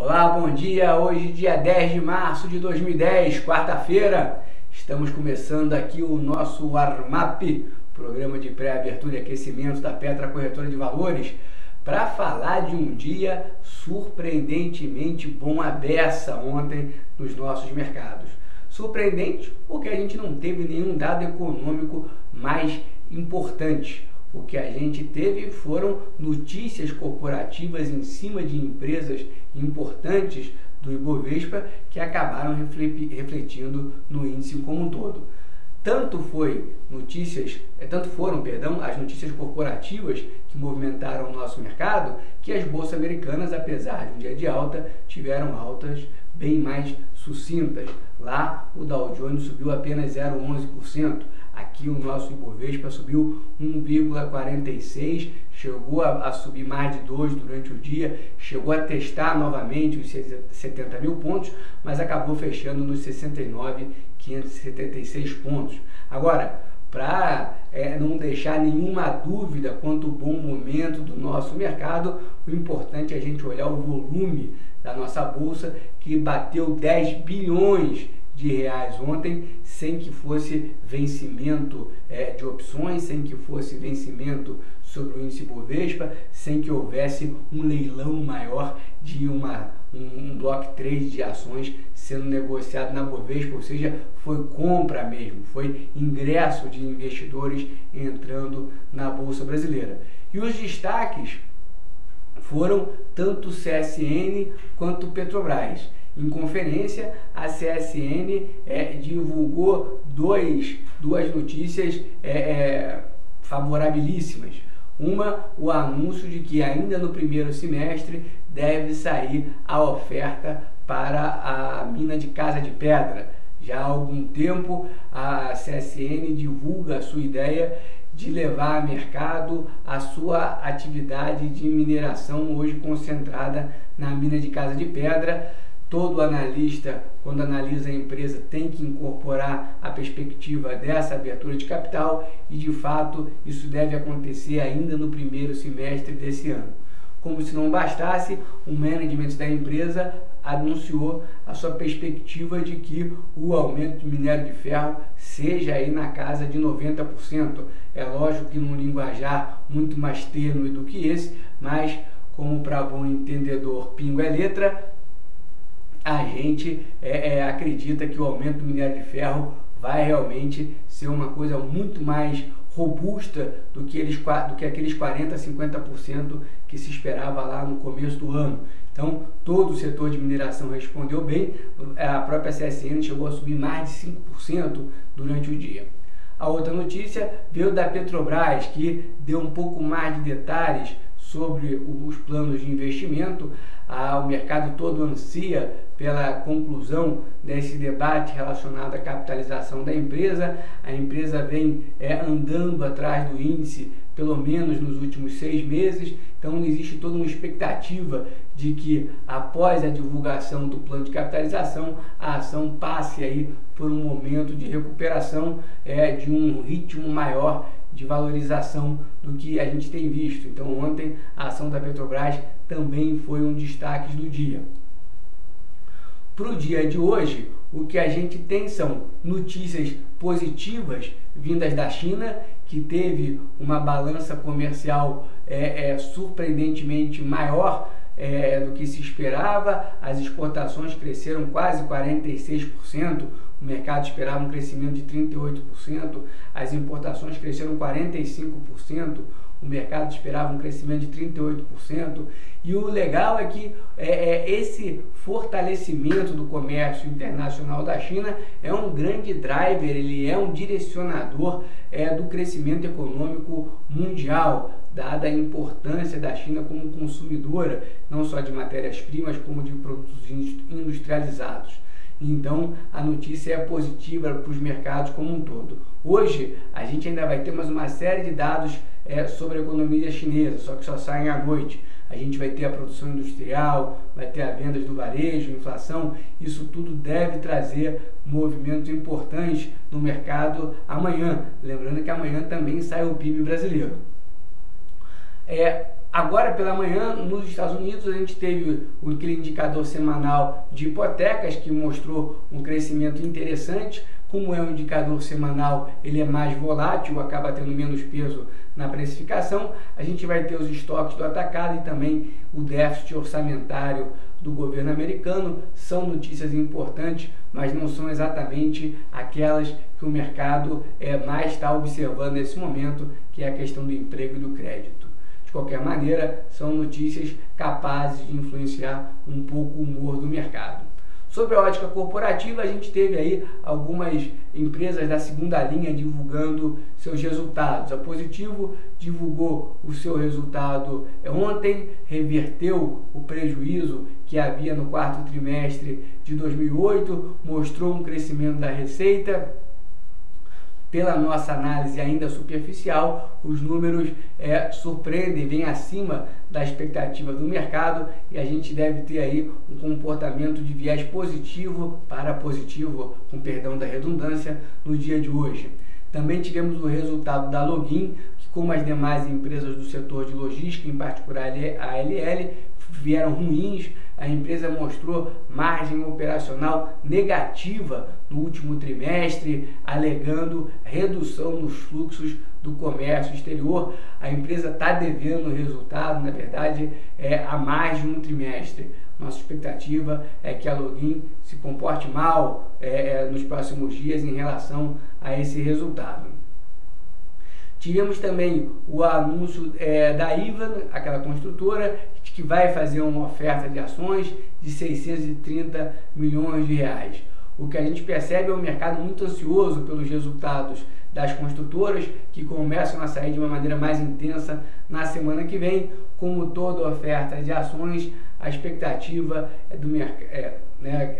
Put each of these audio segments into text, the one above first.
Olá, bom dia. Hoje, dia 10 de março de 2010, quarta-feira. Estamos começando aqui o nosso Armap, programa de pré-abertura e aquecimento da Petra Corretora de Valores, para falar de um dia surpreendentemente bom à beça ontem nos nossos mercados. Surpreendente porque a gente não teve nenhum dado econômico mais importante. O que a gente teve foram notícias corporativas em cima de empresas importantes do Ibovespa que acabaram refletindo no índice como um todo. Tanto foram as notícias corporativas que movimentaram o nosso mercado, que as bolsas americanas, apesar de um dia de alta, tiveram altas bem mais sucintas. Lá o Dow Jones subiu apenas 0,11%. Aqui o nosso Ibovespa subiu 1,46%, chegou a subir mais de 2% durante o dia, chegou a testar novamente os 70 mil pontos, mas acabou fechando nos 69.576 pontos. Agora, para não deixar nenhuma dúvida quanto ao bom momento do nosso mercado, o importante é a gente olhar o volume da nossa bolsa, que bateu 10 bilhões de reais ontem, sem que fosse vencimento de opções, sem que fosse vencimento sobre o índice Bovespa, sem que houvesse um leilão maior de um bloco 3 de ações sendo negociado na Bovespa, ou seja, foi compra mesmo, foi ingresso de investidores entrando na Bolsa Brasileira. E os destaques foram tanto o CSN quanto o Petrobras. Em conferência, a CSN divulgou duas notícias favorabilíssimas. Uma, o anúncio de que ainda no primeiro semestre deve sair a oferta para a mina de Casa de Pedra. Já há algum tempo, a CSN divulga a sua ideia de levar ao mercado a sua atividade de mineração, hoje concentrada na mina de Casa de Pedra. Todo analista, quando analisa a empresa, tem que incorporar a perspectiva dessa abertura de capital e, de fato, isso deve acontecer ainda no primeiro semestre desse ano. Como se não bastasse, o management da empresa anunciou a sua perspectiva de que o aumento de minério de ferro seja aí na casa de 90%. É lógico que num linguajar muito mais tênue do que esse, mas como para bom entendedor pingo é letra, a gente acredita que o aumento do minério de ferro vai realmente ser uma coisa muito mais robusta do que aqueles 40% a 50% que se esperava lá no começo do ano. Então, todo o setor de mineração respondeu bem, a própria CSN chegou a subir mais de 5% durante o dia. A outra notícia veio da Petrobras, que deu um pouco mais de detalhes sobre os planos de investimento. O mercado todo ansia pela conclusão desse debate relacionado à capitalização da empresa. A empresa vem andando atrás do índice pelo menos nos últimos 6 meses, então existe toda uma expectativa de que após a divulgação do plano de capitalização, a ação passe aí por um momento de recuperação, de um ritmo maior de valorização do que a gente tem visto. Então ontem a ação da Petrobras também foi um destaque do dia. Para o dia de hoje, o que a gente tem são notícias positivas vindas da China, que teve uma balança comercial surpreendentemente maior do que se esperava. As exportações cresceram quase 46%, o mercado esperava um crescimento de 38%, as importações cresceram 45%, o mercado esperava um crescimento de 38%, e o legal é que esse fortalecimento do comércio internacional da China é um grande driver, ele é um direcionador do crescimento econômico mundial, dada a importância da China como consumidora, não só de matérias-primas, como de produtos industrializados. Então, a notícia é positiva para os mercados como um todo. Hoje, a gente ainda vai ter mais uma série de dados sobre a economia chinesa, só que só saem à noite. A gente vai ter a produção industrial, vai ter as vendas do varejo, inflação. Isso tudo deve trazer movimentos importantes no mercado amanhã. Lembrando que amanhã também sai o PIB brasileiro. Agora pela manhã, nos Estados Unidos, a gente teve aquele indicador semanal de hipotecas que mostrou um crescimento interessante. Como é um indicador semanal, ele é mais volátil, acaba tendo menos peso na precificação. A gente vai ter os estoques do atacado e também o déficit orçamentário do governo americano. São notícias importantes, mas não são exatamente aquelas que o mercado mais está observando nesse momento, que é a questão do emprego e do crédito. De qualquer maneira, são notícias capazes de influenciar um pouco o humor do mercado. Sobre a ótica corporativa, a gente teve aí algumas empresas da segunda linha divulgando seus resultados. A Positivo divulgou o seu resultado ontem, reverteu o prejuízo que havia no quarto trimestre de 2008, mostrou um crescimento da receita. Pela nossa análise ainda superficial, os números surpreendem, vêm acima da expectativa do mercado e a gente deve ter aí um comportamento de viés positivo para positivo, com perdão da redundância, no dia de hoje. Também tivemos o resultado da Login, que como as demais empresas do setor de logística, em particular a ALL, vieram ruins. A empresa mostrou margem operacional negativa no último trimestre, alegando redução nos fluxos do comércio exterior. A empresa está devendo resultado, na verdade, há mais de um trimestre. Nossa expectativa é que a Login se comporte mal nos próximos dias em relação a esse resultado. Tivemos também o anúncio da Ivan, aquela construtora, que vai fazer uma oferta de ações de 630 milhões de reais. O que a gente percebe é um mercado muito ansioso pelos resultados das construtoras, que começam a sair de uma maneira mais intensa na semana que vem. Como toda oferta de ações, a expectativa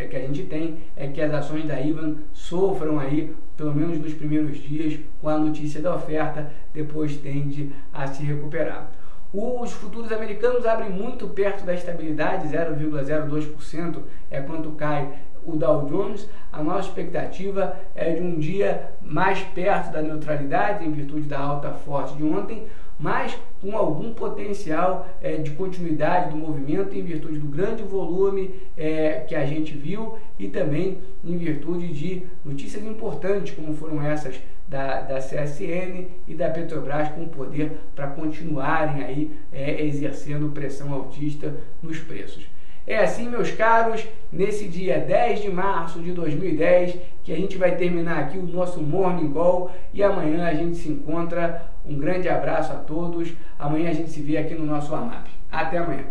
que a gente tem é que as ações da Ivan sofram aí, pelo menos nos primeiros dias, com a notícia da oferta, depois tende a se recuperar. Os futuros americanos abrem muito perto da estabilidade, 0,02% é quanto cai o Dow Jones. A nossa expectativa é de um dia mais perto da neutralidade, em virtude da alta forte de ontem, mas com algum potencial de continuidade do movimento, em virtude do grande volume que a gente viu e também em virtude de notícias importantes, como foram essas da CSN e da Petrobras, com poder para continuarem aí exercendo pressão altista nos preços. É assim, meus caros, nesse dia 10 de março de 2010, que a gente vai terminar aqui o nosso Morning Call e amanhã a gente se encontra. Um grande abraço a todos. Amanhã a gente se vê aqui no nosso AMAP. Até amanhã.